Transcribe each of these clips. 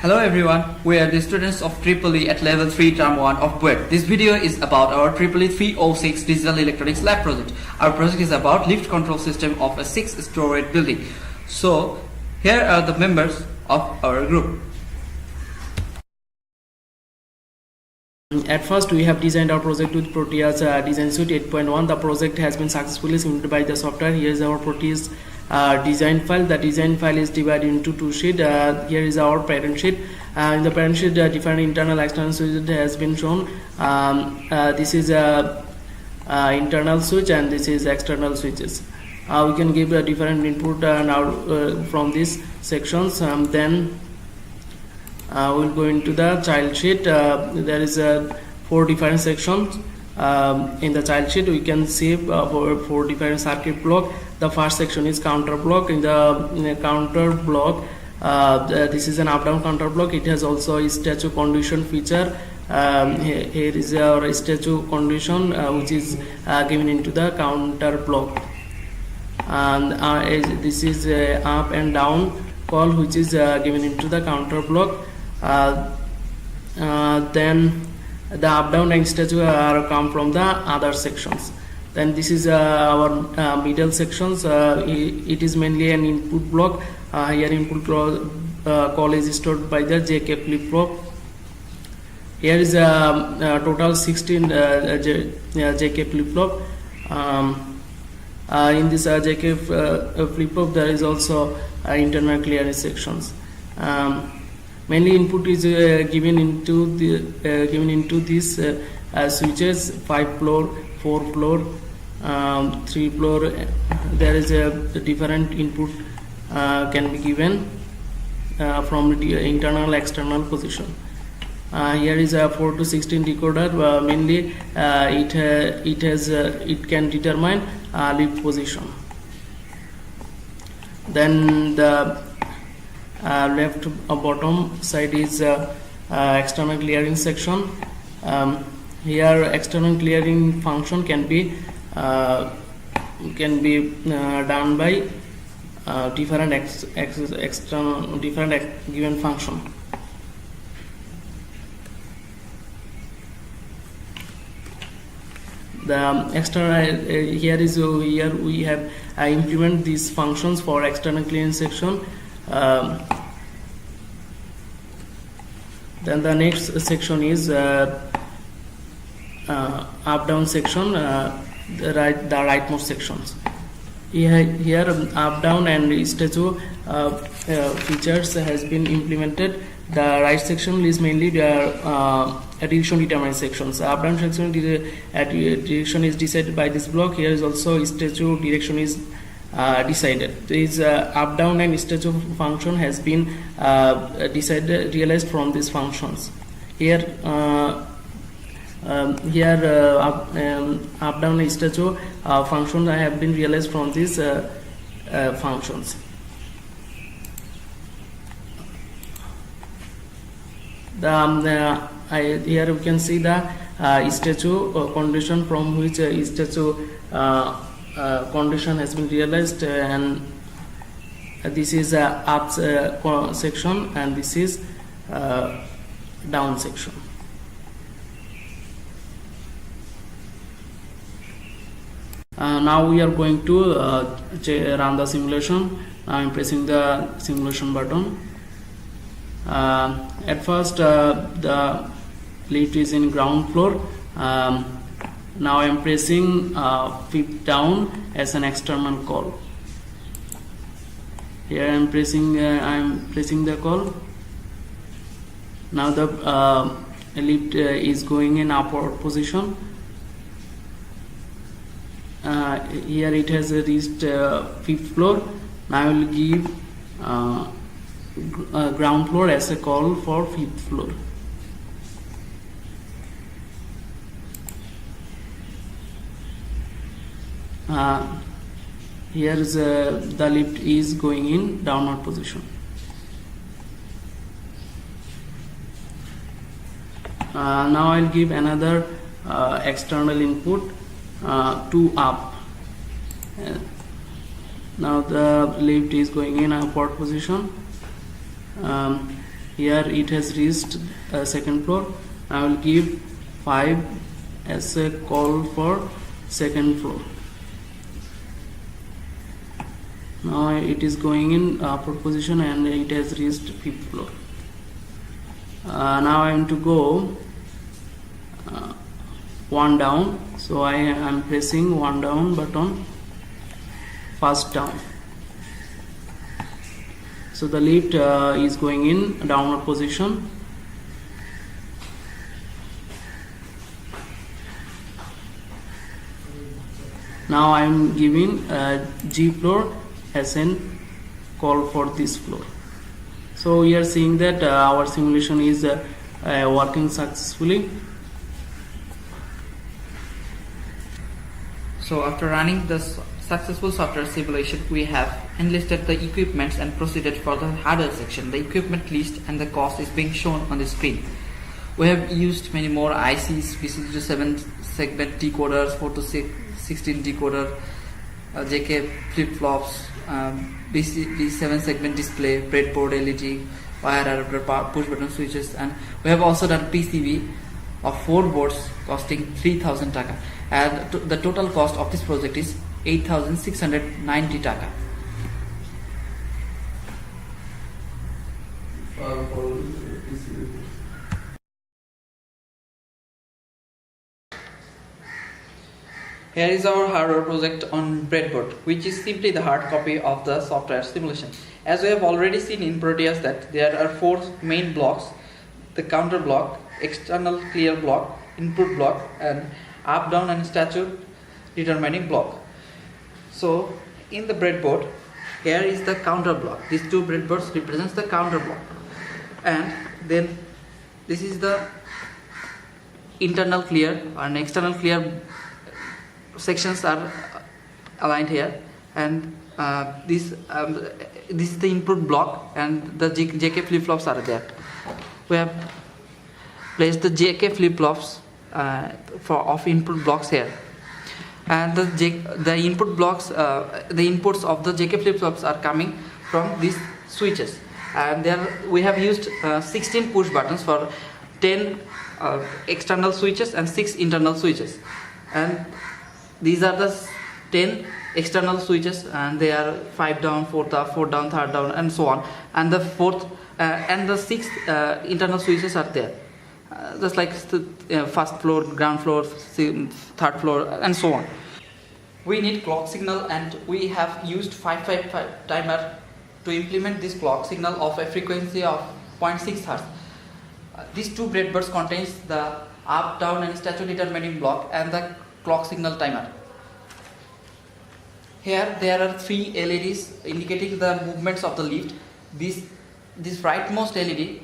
Hello everyone, we are the students of EEE at level 3 term 1 of BUET. This video is about our EEE 306 digital electronics lab project. Our project is about lift control system of a 6-story building. So here are the members of our group. At first, we have designed our project with Proteus Design Suite 8.1. The project has been successfully simulated by the software. Here is our Proteus design file. The design file is divided into two sheets. Here is our parent sheet. In the parent sheet, different internal external switch has been shown. This is internal switch and this is external switches. We can give a different input now from these sections. Then we'll go into the child sheet. There is 4 different sections. In the child sheet we can see 4 different circuit block. The first section is counter block. In the counter block, this is an up down counter block. It has also a statue condition feature. Here is our statue condition which is given into the counter block, and this is up and down call which is given into the counter block. Then the up down and statue are come from the other sections. Then this is our middle sections. It is mainly an input block. Here input call is stored by the JK flip-flop. Here is total 16 JK flip-flop. In this JK flip-flop there is also internal clearance sections. Mainly input is given into these switches: 5 floor, 4 floor, 3 floor. There is a different input can be given from the internal external position. Here is a 4 to 16 decoder. Mainly it can determine lift position. Then the left bottom side is external clearing section. Here external clearing function can be done by different given function. The external here we have implement these functions for external clearing section. Then the next section is up down section, the rightmost sections. Here up down and statue features has been implemented. The right section is mainly the direction determined sections. Up down section direction is decided by this block. Here is also statue direction is decided. This up down and statue function has been realized from these functions. Here up down and statue function have been realized from these functions. Here we can see the statue condition from which statue condition has been realized, and this is up section and this is down section. Now we are going to run the simulation. I am pressing the simulation button. At first the lift is in ground floor. Now I am pressing 5th down as an external call. Here I am pressing the call. Now the lift is going in upward position. Here it has reached 5th floor. Now I will give ground floor as a call for 5th floor. Here is the lift is going in downward position. Now I'll give another external input to up. Now the lift is going in upward position. Here it has reached second floor. I will give 5 as a call for second floor. Now it is going in upward position and it has reached 5th floor. Now I am to go one down, so I am pressing one down button, first down. So the lift is going in downward position. Now I am giving G floor as an call for this floor. So we are seeing that our simulation is working successfully. So after running the successful software simulation, we have enlisted the equipments and proceeded for the hardware section. The equipment list and the cost is being shown on the screen. We have used many more ICs, Biswajit 7 segment decoders, 4 to 16 decoder, JK flip-flops, B7 segment display, breadboard LED, wire adapter, push button switches, and we have also done PCB of 4 boards costing 3,000 taka, and the total cost of this project is 8,690 taka. Here is our hardware project on breadboard, which is simply the hard copy of the software simulation. As we have already seen in Proteus that there are 4 main blocks: the counter block, external clear block, input block, and up, down and statute determining block. So in the breadboard, here is the counter block. These 2 breadboards represents the counter block, and then this is the internal clear and external clear sections are aligned here, and this is the input block, and the JK flip-flops are there. We have placed the JK flip-flops of input blocks here, and the input blocks, the inputs of the JK flip-flops are coming from these switches, and there we have used 16 push buttons for 10 external switches and 6 internal switches, and these are the 10 external switches, and they are 5 down, 4 down, 3rd down, and so on. And the 4th and the 6th internal switches are there, just like first floor, ground floor, 3rd floor, and so on. We need clock signal, and we have used 555 timer to implement this clock signal of a frequency of 0.6 Hz. These 2 breadboards contains the up, down, and statute determining block and the clock signal timer. Here there are 3 LEDs indicating the movements of the lift. This rightmost LED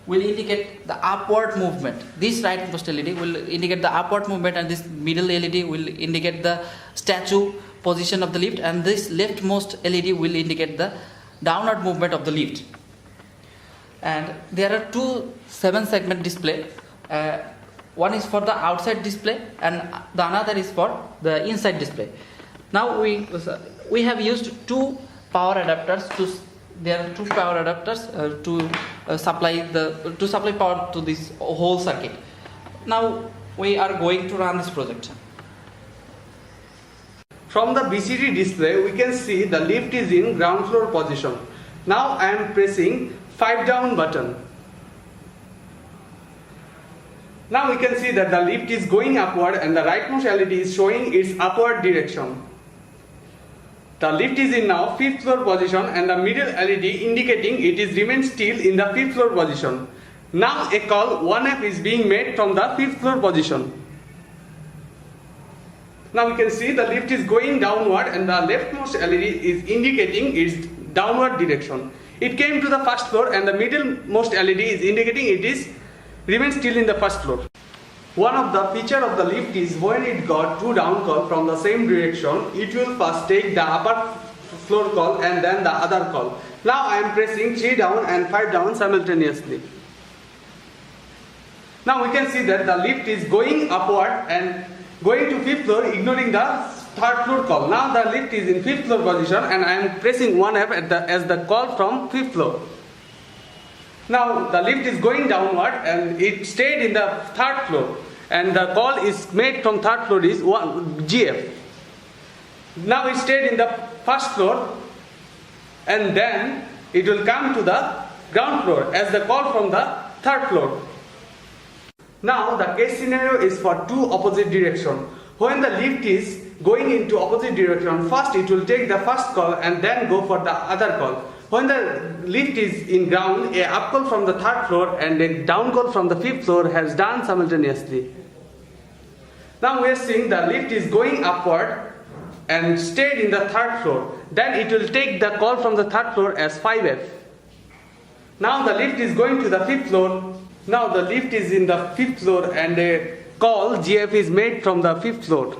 will indicate the upward movement. This rightmost LED will indicate the upward movement, and this middle LED will indicate the statue position of the lift, and this leftmost LED will indicate the downward movement of the lift. And there are 2 7-segment display. One is for the outside display, and the another is for the inside display. Now we have used 2 power adapters. There are 2 power adapters to supply power to this whole circuit. Now we are going to run this project. From the BCD display, we can see the lift is in ground floor position. Now I am pressing 5 down button. Now we can see that the lift is going upward, and the rightmost LED is showing its upward direction. The lift is in now 5th floor position, and the middle LED indicating it is remains still in the 5th floor position. Now a call 1F is being made from the 5th floor position. Now we can see the lift is going downward, and the leftmost LED is indicating its downward direction. It came to the 1st floor, and the middlemost LED is indicating it is remains still in the 1st floor. One of the feature of the lift is when it got 2 down call from the same direction, it will first take the upper floor call and then the other call. Now I am pressing 3 down and 5 down simultaneously. Now we can see that the lift is going upward and going to 5th floor, ignoring the 3rd floor call. Now the lift is in 5th floor position, and I am pressing 1F as the call from 5th floor. Now the lift is going downward and it stayed in the third floor, and the call is made from third floor is GF. Now it stayed in the first floor and then it will come to the ground floor as the call from the third floor. Now the case scenario is for two opposite direction. When the lift is going into opposite direction, first it will take the first call and then go for the other call. When the lift is in ground, a up call from the third floor and a down call from the fifth floor has done simultaneously. Now we are seeing the lift is going upward and stayed in the third floor. Then it will take the call from the third floor as 5F. Now the lift is going to the fifth floor. Now the lift is in the fifth floor and a call GF is made from the fifth floor.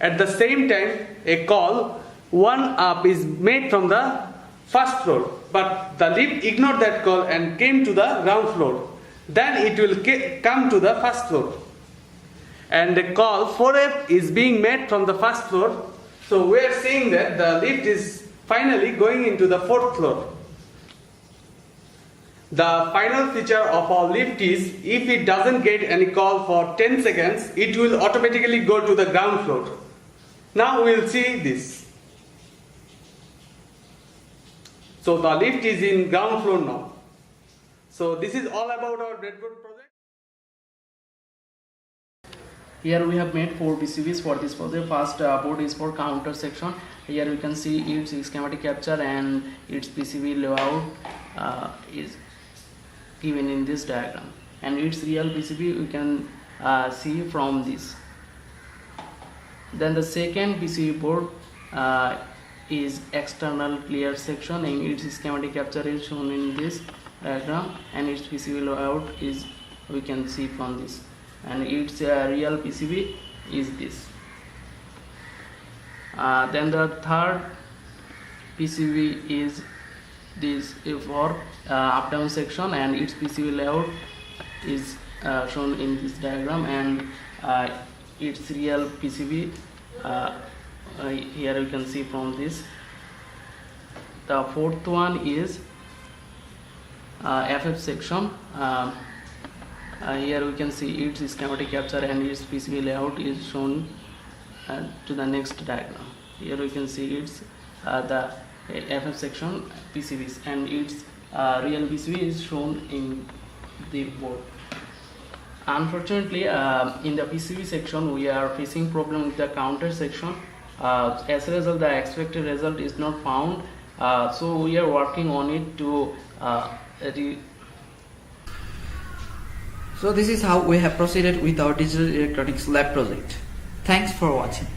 At the same time, a call 1 up is made from the first floor, but the lift ignored that call and came to the ground floor. Then it will come to the first floor. And the call 4F is being made from the first floor. So we are seeing that the lift is finally going into the fourth floor. The final feature of our lift is if it doesn't get any call for 10 seconds, it will automatically go to the ground floor. Now we will see this. So the lift is in ground floor now. So this is all about our breadboard project. Here we have made 4 PCBs for this project. First board is for counter section. Here we can see its schematic capture and its PCB layout is given in this diagram, and its real PCB we can see from this. Then the second PCB board is external clear section, and its schematic capture is shown in this diagram, and its PCB layout is we can see from this, and its real PCB is this. Then the third PCB is this for up down section, and its PCB layout is shown in this diagram, and its real PCB here you can see from this. The fourth one is FF section. Here we can see its schematic capture and its PCB layout is shown to the next diagram. Here we can see its the FF section PCBs, and its real PCB is shown in the board. Unfortunately, in the PCB section we are facing problem with the counter section. As a result, the expected result is not found. So we are working on it to So this is how we have proceeded with our digital electronics lab project. Thanks for watching.